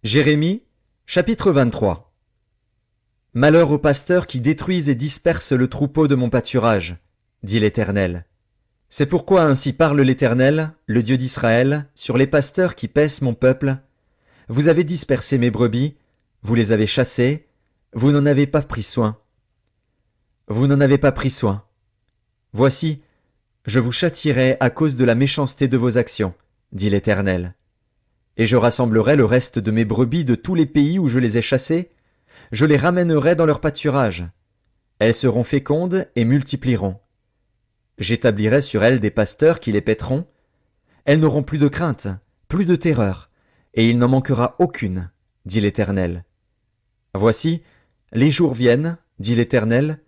Jérémie, chapitre 23. Malheur aux pasteurs qui détruisent et dispersent le troupeau de mon pâturage, dit l'Éternel. C'est pourquoi ainsi parle l'Éternel, le Dieu d'Israël, sur les pasteurs qui paissent mon peuple. Vous avez dispersé mes brebis, vous les avez chassées, vous n'en avez pas pris soin. Vous n'en avez pas pris soin. Voici, je vous châtierai à cause de la méchanceté de vos actions, dit l'Éternel. Et je rassemblerai le reste de mes brebis de tous les pays où je les ai chassées, je les ramènerai dans leur pâturage. Elles seront fécondes et multiplieront. J'établirai sur elles des pasteurs qui les paîtront. Elles n'auront plus de crainte, plus de terreur, et il n'en manquera aucune, dit l'Éternel. Voici, les jours viennent, dit l'Éternel,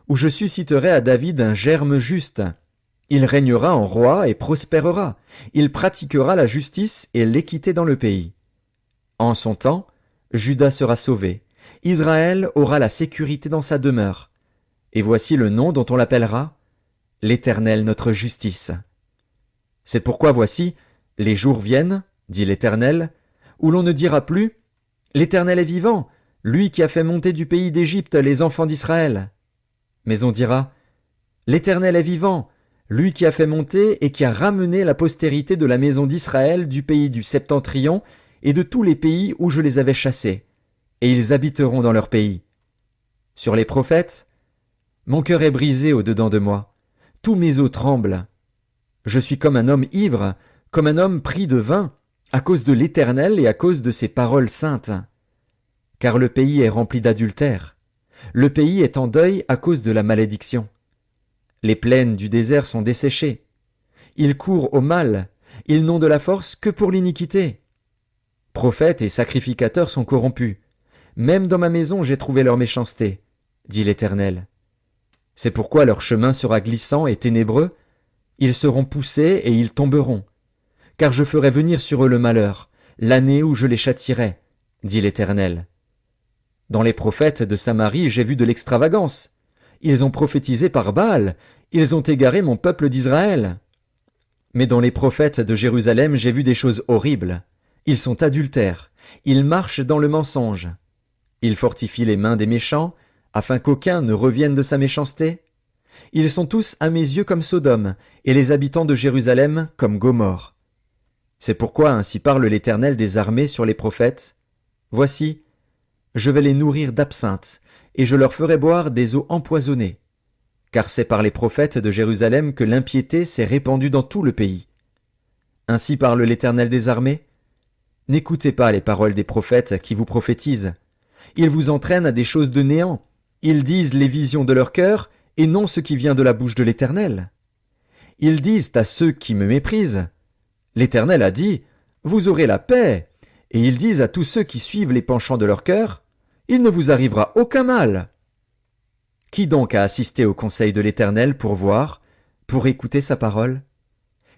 où je susciterai à David un germe juste. Il régnera en roi et prospérera. Il pratiquera la justice et l'équité dans le pays. En son temps, Juda sera sauvé. Israël aura la sécurité dans sa demeure. Et voici le nom dont on l'appellera, l'Éternel notre justice. C'est pourquoi voici, les jours viennent, dit l'Éternel, où l'on ne dira plus, l'Éternel est vivant, lui qui a fait monter du pays d'Égypte les enfants d'Israël. Mais on dira, l'Éternel est vivant, lui qui a fait monter et qui a ramené la postérité de la maison d'Israël du pays du Septentrion et de tous les pays où je les avais chassés, et ils habiteront dans leur pays. Sur les prophètes, mon cœur est brisé au-dedans de moi, tous mes os tremblent. Je suis comme un homme ivre, comme un homme pris de vin, à cause de l'Éternel et à cause de ses paroles saintes. Car le pays est rempli d'adultère, le pays est en deuil à cause de la malédiction. Les plaines du désert sont desséchées. Ils courent au mal, ils n'ont de la force que pour l'iniquité. Prophètes et sacrificateurs sont corrompus. Même dans ma maison j'ai trouvé leur méchanceté, dit l'Éternel. C'est pourquoi leur chemin sera glissant et ténébreux, ils seront poussés et ils tomberont. Car je ferai venir sur eux le malheur, l'année où je les châtierai, dit l'Éternel. Dans les prophètes de Samarie j'ai vu de l'extravagance. Ils ont prophétisé par Baal, ils ont égaré mon peuple d'Israël. Mais dans les prophètes de Jérusalem j'ai vu des choses horribles. Ils sont adultères, ils marchent dans le mensonge. Ils fortifient les mains des méchants, afin qu'aucun ne revienne de sa méchanceté. Ils sont tous à mes yeux comme Sodome, et les habitants de Jérusalem comme Gomorrhe. C'est pourquoi ainsi parle l'Éternel des armées sur les prophètes. Voici, je vais les nourrir d'absinthe, et je leur ferai boire des eaux empoisonnées. Car c'est par les prophètes de Jérusalem que l'impiété s'est répandue dans tout le pays. Ainsi parle l'Éternel des armées. N'écoutez pas les paroles des prophètes qui vous prophétisent. Ils vous entraînent à des choses de néant. Ils disent les visions de leur cœur, et non ce qui vient de la bouche de l'Éternel. Ils disent à ceux qui me méprisent, l'Éternel a dit, vous aurez la paix. Et ils disent à tous ceux qui suivent les penchants de leur cœur, il ne vous arrivera aucun mal. Qui donc a assisté au conseil de l'Éternel pour voir, pour écouter sa parole?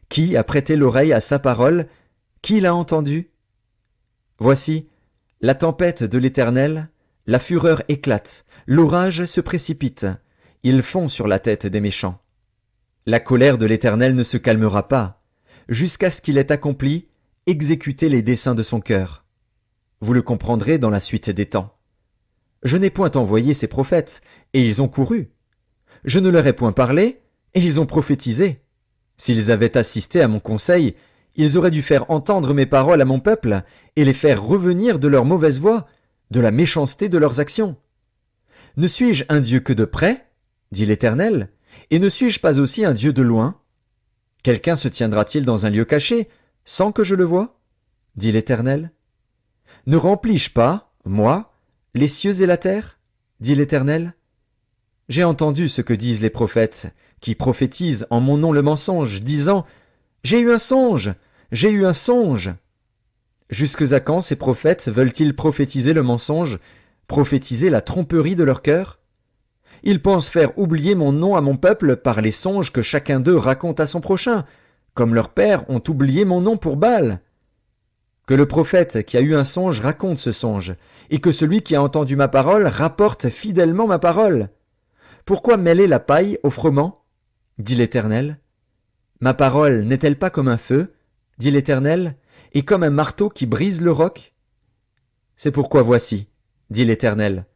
Qui a prêté l'oreille à sa parole? Qui l'a entendu? Voici, la tempête de l'Éternel, la fureur éclate, l'orage se précipite, ils fond sur la tête des méchants. La colère de l'Éternel ne se calmera pas, jusqu'à ce qu'il ait accompli, exécuté les desseins de son cœur. Vous le comprendrez dans la suite des temps. Je n'ai point envoyé ces prophètes, et ils ont couru. Je ne leur ai point parlé, et ils ont prophétisé. S'ils avaient assisté à mon conseil, ils auraient dû faire entendre mes paroles à mon peuple, et les faire revenir de leur mauvaise voie, de la méchanceté de leurs actions. Ne suis-je un Dieu que de près, dit l'Éternel, et ne suis-je pas aussi un Dieu de loin? Quelqu'un se tiendra-t-il dans un lieu caché, sans que je le voie, dit l'Éternel? Ne remplis-je pas, moi, les cieux et la terre, dit l'Éternel? J'ai entendu ce que disent les prophètes, qui prophétisent en mon nom le mensonge, disant « J'ai eu un songe, j'ai eu un songe !» Jusque à quand ces prophètes veulent-ils prophétiser le mensonge, prophétiser la tromperie de leur cœur? Ils pensent faire oublier mon nom à mon peuple par les songes que chacun d'eux raconte à son prochain, comme leurs pères ont oublié mon nom pour Baal. Que le prophète qui a eu un songe raconte ce songe, et que celui qui a entendu ma parole rapporte fidèlement ma parole. Pourquoi mêler la paille au froment, dit l'Éternel? Ma parole n'est-elle pas comme un feu, dit l'Éternel, et comme un marteau qui brise le roc? C'est pourquoi voici, dit l'Éternel,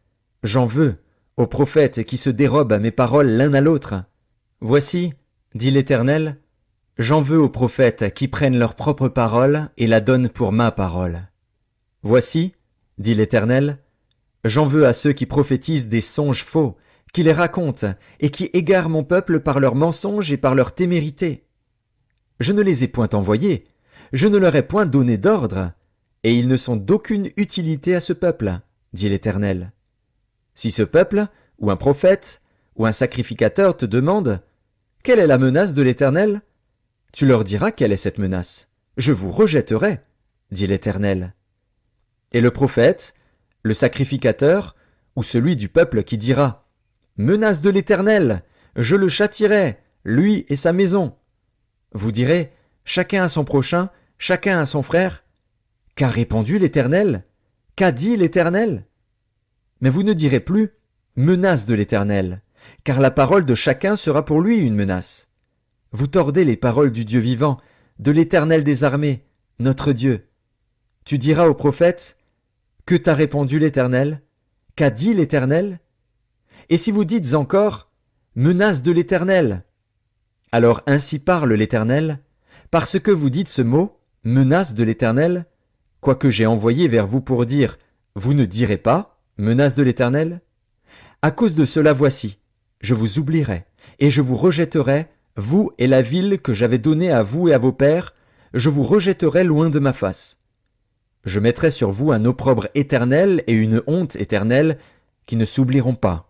j'en veux aux prophètes qui se dérobent à mes paroles l'un à l'autre. Voici, dit l'Éternel, j'en veux aux prophètes qui prennent leur propre parole et la donnent pour ma parole. Voici, dit l'Éternel, j'en veux à ceux qui prophétisent des songes faux, qui les racontent et qui égarent mon peuple par leurs mensonges et par leur témérité. Je ne les ai point envoyés, je ne leur ai point donné d'ordre, et ils ne sont d'aucune utilité à ce peuple, dit l'Éternel. Si ce peuple, ou un prophète, ou un sacrificateur te demande « Quelle est la menace de l'Éternel ?» Tu leur diras quelle est cette menace. Je vous rejetterai, dit l'Éternel. Et le prophète, le sacrificateur, ou celui du peuple qui dira « Menace de l'Éternel, je le châtierai, lui et sa maison. » Vous direz « Chacun à son prochain, chacun à son frère. » Qu'a répondu l'Éternel? Qu'a dit l'Éternel? Mais vous ne direz plus « Menace de l'Éternel », car la parole de chacun sera pour lui une menace. Vous tordez les paroles du Dieu vivant, de l'Éternel des armées, notre Dieu. Tu diras au prophète « Que t'a répondu l'Éternel? Qu'a dit l'Éternel ?» Et si vous dites encore « Menace de l'Éternel », alors ainsi parle l'Éternel, parce que vous dites ce mot « Menace de l'Éternel », quoique j'ai envoyé vers vous pour dire « Vous ne direz pas, menace de l'Éternel » À cause de cela voici, je vous oublierai, et je vous rejetterai, vous et la ville que j'avais donnée à vous et à vos pères, je vous rejetterai loin de ma face. Je mettrai sur vous un opprobre éternel et une honte éternelle qui ne s'oublieront pas.